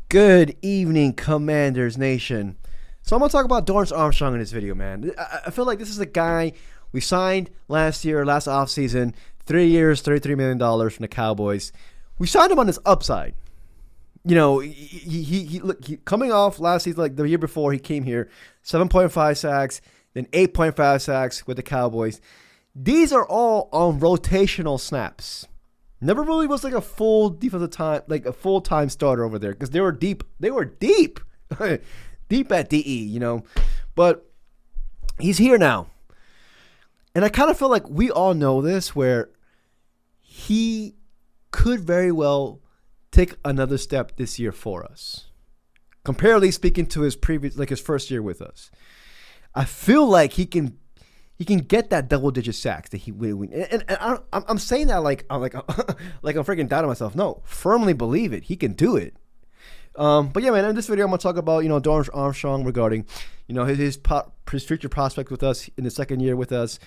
Good evening, Commanders Nation. So I'm going to talk about Dorrance Armstrong in this video, man. I feel like this is a guy we signed last offseason, 3 years, $33 million from the Cowboys. We signed him on his upside. You know, he coming off last season, like the year before he came here, 7.5 sacks, then 8.5 sacks with the Cowboys. These are all on rotational snaps. Never really was like a full defensive time, like a full-time starter over there because they were deep. They were deep, deep at DE, you know. But he's here now. And I kind of feel like we all know this, where he could very well take another step this year for us. Comparatively speaking to his previous, like his first year with us. I feel like he can get that double-digit sacks that he will win. And I'm saying that like I'm freaking doubting myself. No, firmly believe it. He can do it. But yeah, man, in this video, I'm going to talk about, Dorrance Armstrong regarding, his future prospects with us in the second year with us.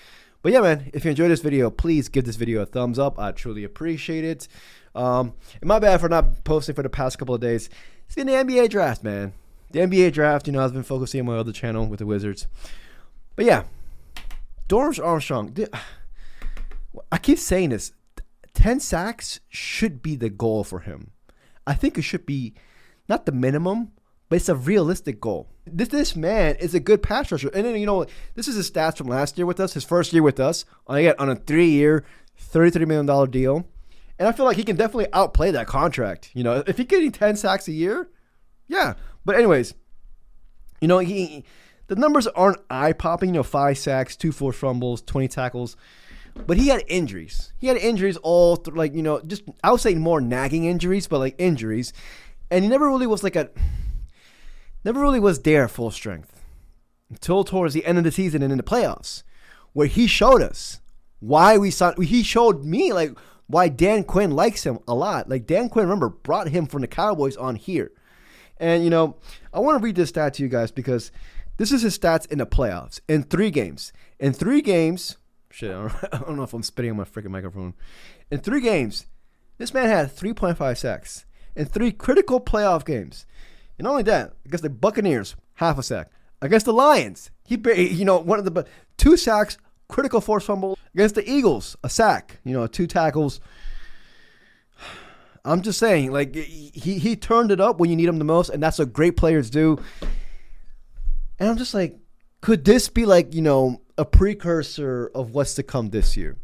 But yeah, man, if you enjoyed this video, please give this video a thumbs up. I truly appreciate it. And my bad for not posting for the past couple of days. It's been the NBA draft, man. The NBA draft, I've been focusing on my other channel with the Wizards. But yeah. Dorrance Armstrong, I keep saying this, 10 sacks should be the goal for him. I think it should be not the minimum, but it's a realistic goal. This man is a good pass rusher. And then, this is his stats from last year with us, his first year with us, on a 3-year, $33 million deal. And I feel like he can definitely outplay that contract. If he's getting 10 sacks a year, yeah. But anyways, the numbers aren't eye-popping, 5 sacks, 2 forced fumbles, 20 tackles. But he had injuries. He had injuries all through, just, I would say more nagging injuries, but like injuries. And he never really was there full strength until towards the end of the season and in the playoffs, where he showed us why he showed me, why Dan Quinn likes him a lot. Like, Dan Quinn, remember, brought him from the Cowboys on here. And, I want to read this stat to you guys because this is his stats in the playoffs in 3 games. In 3 games, shit, I don't know if I'm spitting on my freaking microphone. In 3 games, this man had 3.5 sacks in 3 critical playoff games. And not only that, against the Buccaneers, half a sack. Against the Lions, he 2 sacks, critical forced fumble. Against the Eagles, a sack, 2 tackles. I'm just saying, he turned it up when you need him the most, and that's what great players do. And I'm just like, could this be a precursor of what's to come this year?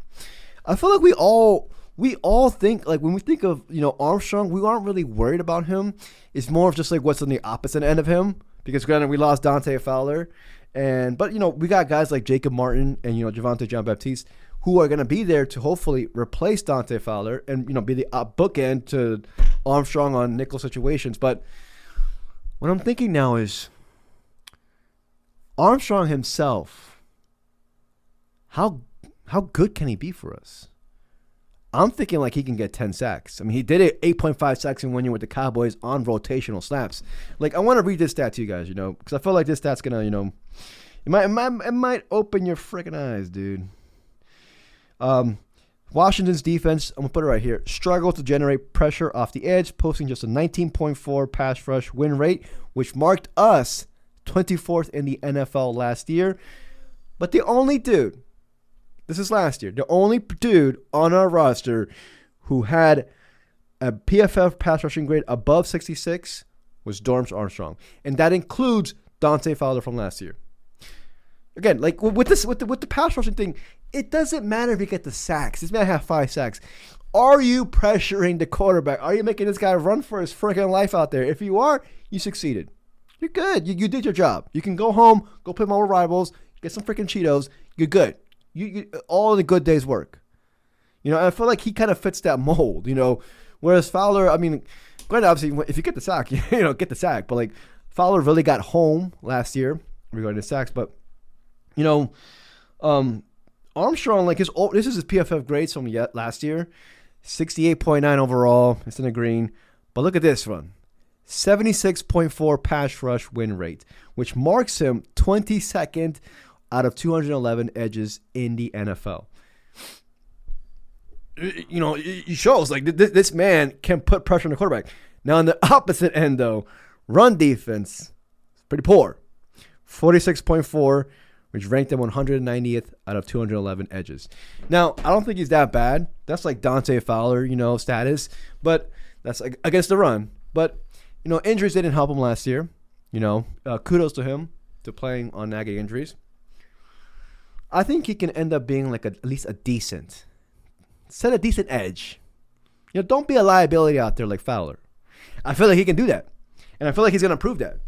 I feel like we all think, when we think of, Armstrong, we aren't really worried about him. It's more of just what's on the opposite end of him, because granted, we lost Dante Fowler, but we got guys like Jacob Martin and, Javonte Jean-Baptiste, who are going to be there to hopefully replace Dante Fowler and, be the bookend to Armstrong on nickel situations. But what I'm thinking now is, Armstrong himself, how good can he be for us? I'm thinking he can get 10 sacks. I mean, he did it 8.5 sacks in 1 year with the Cowboys on rotational snaps. I want to read this stat to you guys, because I feel like this stat's gonna, it might open your freaking eyes, dude. Washington's defense, I'm gonna put it right here, struggled to generate pressure off the edge, posting just a 19.4 pass rush win rate, which marked us 24th in the NFL last year. But the only dude, this is last year, the only dude on our roster who had a PFF pass rushing grade above 66 was Dorrance Armstrong. And that includes Dante Fowler from last year. Again, with the pass rushing thing, it doesn't matter if you get the sacks. This man had 5 sacks. Are you pressuring the quarterback? Are you making this guy run for his freaking life out there? If you are, you succeeded. You're good. You did your job. You can go home, go play more rivals, get some freaking Cheetos. You're good. You all the good days work. I feel like he kind of fits that mold. Whereas Fowler, I mean, granted, obviously, if you get the sack, get the sack. But Fowler really got home last year regarding the sacks. But Armstrong, this is his PFF grades from last year, 68.9 overall. It's in the green. But look at this one. 76.4 pass rush win rate, which marks him 22nd out of 211 edges in the NFL. It shows this man can put pressure on the quarterback. Now on the opposite end, though, run defense, pretty poor. 46.4, which ranked him 190th out of 211 edges. Now, I don't think he's that bad. That's like Dante Fowler, status. But that's against the run. But, injuries didn't help him last year. Kudos to him to playing on nagging injuries. I think he can end up being like at least a decent edge. Don't be a liability out there like Fowler. I feel like he can do that. And I feel like he's going to prove that.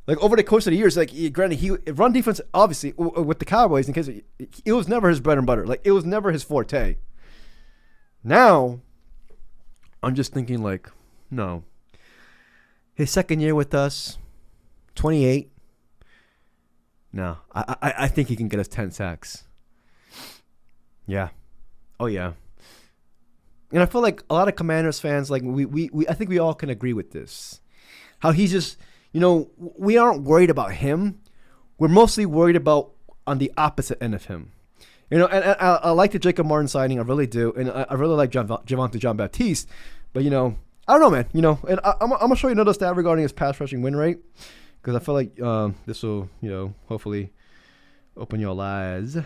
Like over the course of the years, granted, run defense, obviously, with the Cowboys, in case it was never his bread and butter. Like, it was never his forte. Now, I'm just thinking, no. His second year with us, 28. No, I think he can get us 10 sacks. Yeah. Oh, yeah. And I feel like a lot of Commanders fans, I think we all can agree with this. How he's just, we aren't worried about him. We're mostly worried about on the opposite end of him. And I like the Jacob Martin signing. I really do. And I really like Javonte Jean-Baptiste. But, I don't know, man. And I'm going to show you another stat regarding his pass rushing win rate. Because I feel like this will, hopefully open your eyes.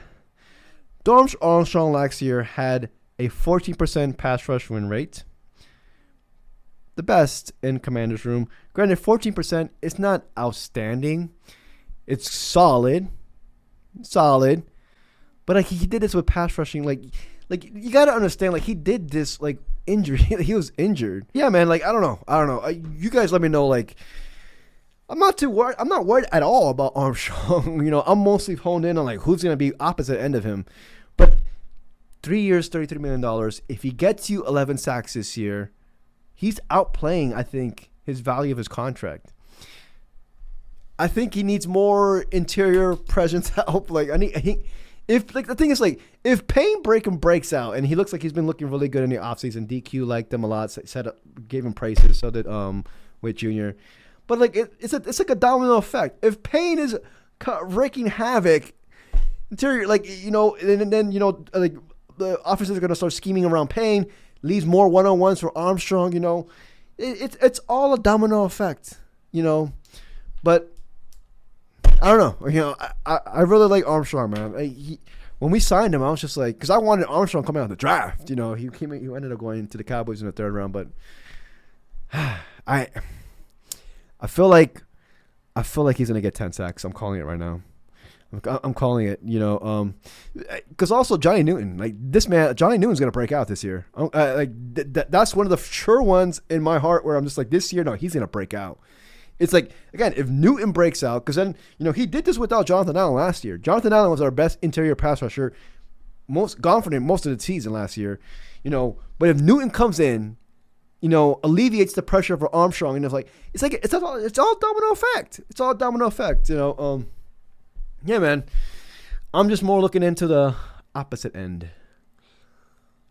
Dorance Armstrong last year had a 14% pass rush win rate. The best in Commander's room. Granted, 14% is not outstanding. It's solid. But he did this with pass rushing. Like you got to understand, he did this, injury. He was injured. Yeah, man, I don't know. You guys let me know, I'm not too worried. I'm not worried at all about Armstrong. I'm mostly honed in on who's going to be opposite end of him. But 3 years, $33 million. If he gets you 11 sacks this year, he's outplaying, I think, his value of his contract. I think he needs more interior presence help. If the thing is, if Payne breaks out and he looks like he's been looking really good in the offseason, DQ liked him a lot, gave him praises, so did Witt Jr. But it's like a domino effect. If Payne is wreaking havoc, interior, and then the offenses are gonna start scheming around Payne, leaves more one-on-ones for Armstrong. It's all a domino effect. But I don't know. I really like Armstrong, man. When we signed him, I was just because I wanted Armstrong coming out of the draft. He ended up going to the Cowboys in the third round, but I feel like he's gonna get 10 sacks. I'm calling it right now. I'm calling it. Because also Johnny Newton, this man, Johnny Newton's gonna break out this year. That's one of the sure ones in my heart where I'm just this year, no, he's gonna break out. It's again, if Newton breaks out, because then he did this without Jonathan Allen last year. Jonathan Allen was our best interior pass rusher, most confident most of the season last year. But if Newton comes in, alleviates the pressure for Armstrong, and it's all domino effect. It's all domino effect. Yeah, man. I'm just more looking into the opposite end.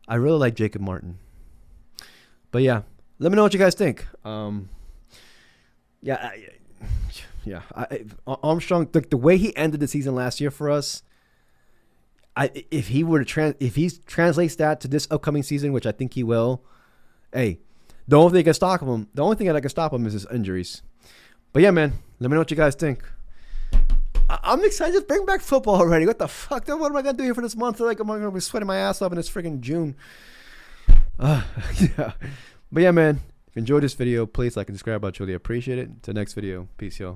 I really like Jacob Martin. But yeah, let me know what you guys think. Armstrong, the way he ended the season last year for us, if he translates that to this upcoming season, which I think he will, hey, the only thing that can stop him is his injuries. But yeah, man, let me know what you guys think. I'm excited to bring back football already. What the fuck? What am I gonna do here for this month? I'm gonna be sweating my ass off in this freaking June. Yeah. But yeah, man, if you enjoyed this video, please like and subscribe. I truly appreciate it. Until next video, peace, y'all.